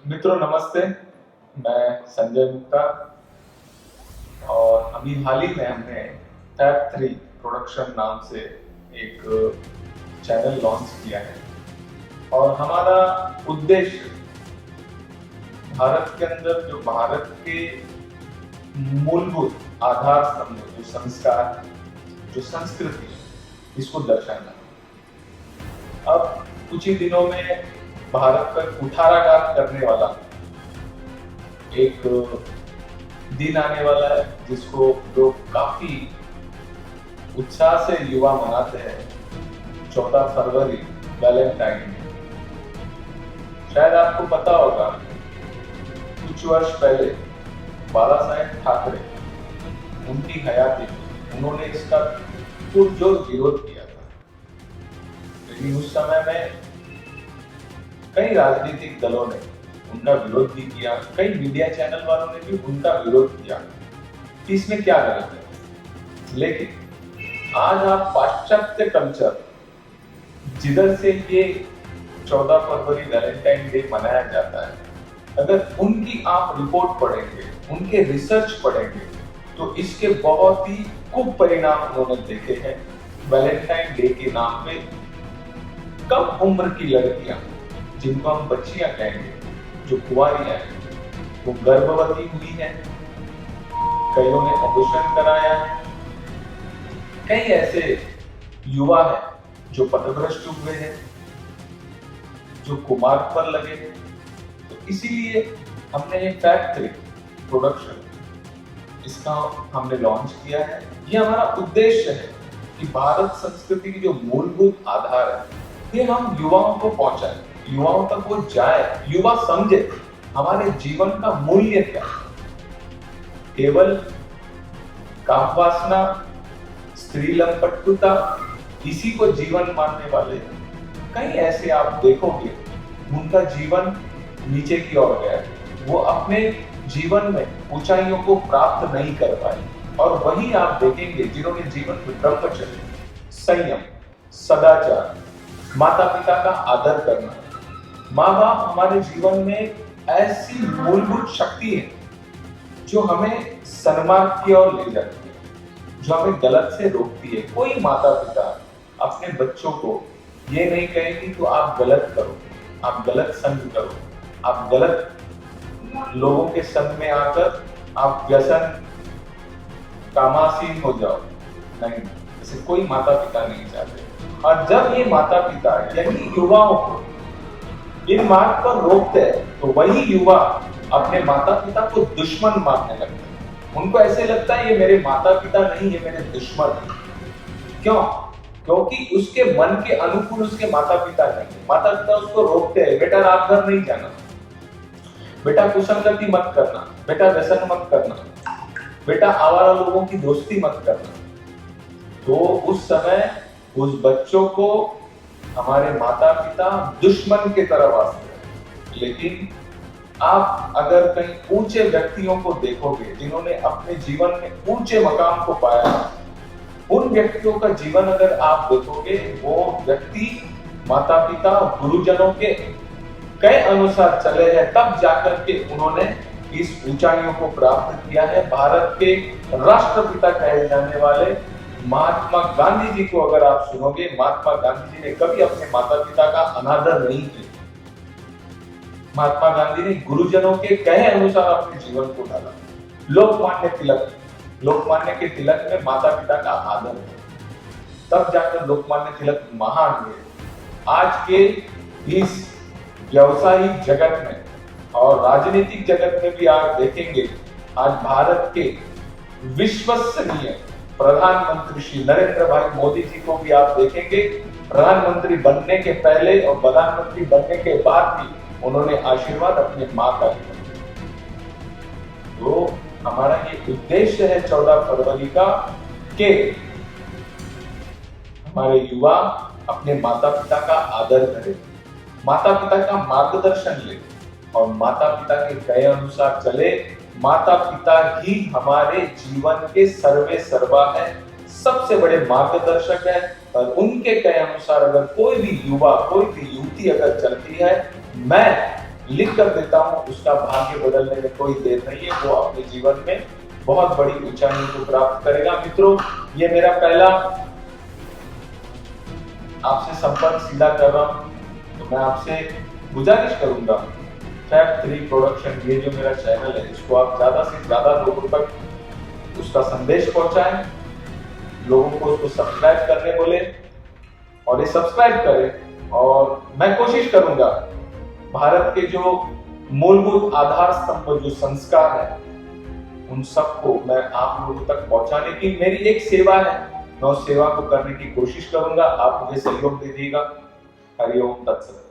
मित्रों नमस्ते। मैं संजय गुप्ता और अभी हाल ही में हमने टैप 3 प्रोडक्शन नाम से एक चैनल लॉन्च किया है और हमारा उद्देश्य भारत के अंदर जो भारत के मूलभूत आधार स्तंभ जो संस्कार जो संस्कृति इसको दर्शाना। अब कुछ ही दिनों में भारत पर कुठाराघात करने वाला एक दिन आने वाला है जिसको लोग काफी उत्साह से युवा मनाते हैं। 14 फरवरी वैलेंटाइन डे। शायद आपको पता होगा कुछ वर्ष पहले बाला साहेब ठाकरे उनकी हयाती में उन्होंने इसका पुरजोर विरोध किया था, लेकिन उस समय में कई राजनीतिक दलों ने उनका विरोध भी किया, कई मीडिया चैनल वालों ने भी उनका विरोध किया कि इसमें क्या गलत है। लेकिन आज आप पाश्चात्य कल्चर जिधर से ये 14 फरवरी वैलेंटाइन डे मनाया जाता है, अगर उनकी आप रिपोर्ट पढ़ेंगे, उनके रिसर्च पढ़ेंगे, तो इसके बहुत ही कुपरिणाम उन्होंने देखे हैं। वैलेंटाइन डे के नाम पे कम उम्र की लड़कियां, जिनको हम बच्चियां कहेंगे, जो कुंवारियां हैं, वो गर्भवती हुई हैं, कईयों ने ऑपरेशन कराया है, कई ऐसे युवा हैं जो पथभ्रष्ट हुए हैं, जो कुमार पर लगे हैं। तो इसीलिए हमने ये फैक्ट्री प्रोडक्शन इसका हमने लॉन्च किया है। ये हमारा उद्देश्य है कि भारत संस्कृति की जो मूलभूत आधार है ये हम युवाओं को पहुंचाएं, युवाओं तक वो जाए, युवा समझे हमारे जीवन का मूल्य क्या है। केवल काम वासना, स्त्री लंपटता इसी को जीवन मानने वाले कई ऐसे आप देखोगे उनका जीवन नीचे की ओर गया, वो अपने जीवन में ऊंचाइयों को प्राप्त नहीं कर पाए। और वही आप देखेंगे जिन्होंने जीवन में ब्रह्मचर्य, संयम, सदाचार, माता पिता का आदर करना। माँ बाप हमारे जीवन में ऐसी मूलभूत शक्ति है जो हमें सन्मार्ग की ओर ले जाती है, जो हमें गलत से रोकती है। कोई माता पिता अपने बच्चों को ये नहीं कहेगी तो आप गलत करो, आप गलत संग करो, आप गलत लोगों के संग में आकर आप व्यसन कामासीन हो जाओ, नहीं, ऐसे कोई माता पिता नहीं चाहते। और जब ये माता पिता यही युवाओं को इन मार्ग पर रोकते हैं तो वही युवा अपने माता पिता को दुश्मन मानने लगते हैं। उनको ऐसे लगता है ये मेरे माता पिता नहीं, ये मेरे दुश्मन है। क्यों? क्योंकि उसके मन के अनुकूल उसके माता पिता नहीं। माता पिता उसको रोकते हैं, बेटा रात भर नहीं जाना, बेटा कुसंगति मत करना, बेटा व्यसन मत करना, बेटा आवारा लोगों की दोस्ती मत करना। तो उस समय उस बच्चों को हमारे माता पिता दुश्मन की तरह वास्ते हैं। लेकिन आप अगर कहीं ऊंचे व्यक्तियों को देखोगे जिन्होंने अपने जीवन में ऊंचे मकाम को पाया, उन व्यक्तियों का जीवन अगर आप देखोगे, वो व्यक्ति माता पिता गुरुजनों के कई अनुसार चले हैं, तब जाकर के उन्होंने इस ऊंचाइयों को प्राप्त किया है। भारत के राष्ट्रपिता कहे जाने वाले महात्मा गांधी जी को अगर आप सुनोगे, महात्मा गांधी जी ने कभी अपने माता पिता का अनादर नहीं किया। महात्मा गांधी ने गुरुजनों के कहे अनुसार अपने जीवन को ढाला। लोकमान्य के तिलक में माता पिता का आदर है, तब जाकर लोकमान्य तिलक महान हुए। आज के इस व्यवसायिक जगत में और राजनीतिक जगत में भी आप देखेंगे, आज भारत के विश्वसनीय प्रधानमंत्री श्री नरेंद्र भाई मोदी जी को भी आप देखेंगे, प्रधानमंत्री बनने के पहले और प्रधानमंत्री बनने के बाद भी उन्होंने आशीर्वाद अपने मां का दिया। तो हमारा ये उद्देश्य है 14 फरवरी का कि हमारे युवा अपने माता पिता का आदर करें, माता पिता का मार्गदर्शन ले और माता पिता के कहे अनुसार चले। माता पिता ही हमारे जीवन के सर्वे सर्वा है, सबसे बड़े मार्गदर्शक है। और उनके कहे अनुसार अगर कोई भी युवा, कोई भी युवती अगर चलती है, मैं लिख कर देता हूँ, उसका भाग्य बदलने में कोई देर नहीं है। वो अपने जीवन में बहुत बड़ी ऊंचाइयों को प्राप्त करेगा। मित्रों, ये मेरा पहला आपसे संपर्क सीधा कर रहा हूँ, तो मैं आपसे गुजारिश करूंगा, फैक्ट 3 प्रोडक्शन, ये जो मेरा चैनल है, इसको आप ज्यादा से ज्यादा लोगों तक उसका संदेश पहुंचाएं, लोगों को उसको सब्सक्राइब करने बोले, और ये सब्सक्राइब करें। और मैं कोशिश करूंगा भारत के जो मूलभूत आधार स्तंभ जो संस्कार है, उन सबको मैं आप लोगों तक पहुंचाने की मेरी एक सेवा है, मैं उस सेवा को करने की कोशिश करूंगा। आप मुझे सहयोग दीजिएगा। हरिओम तत्सत।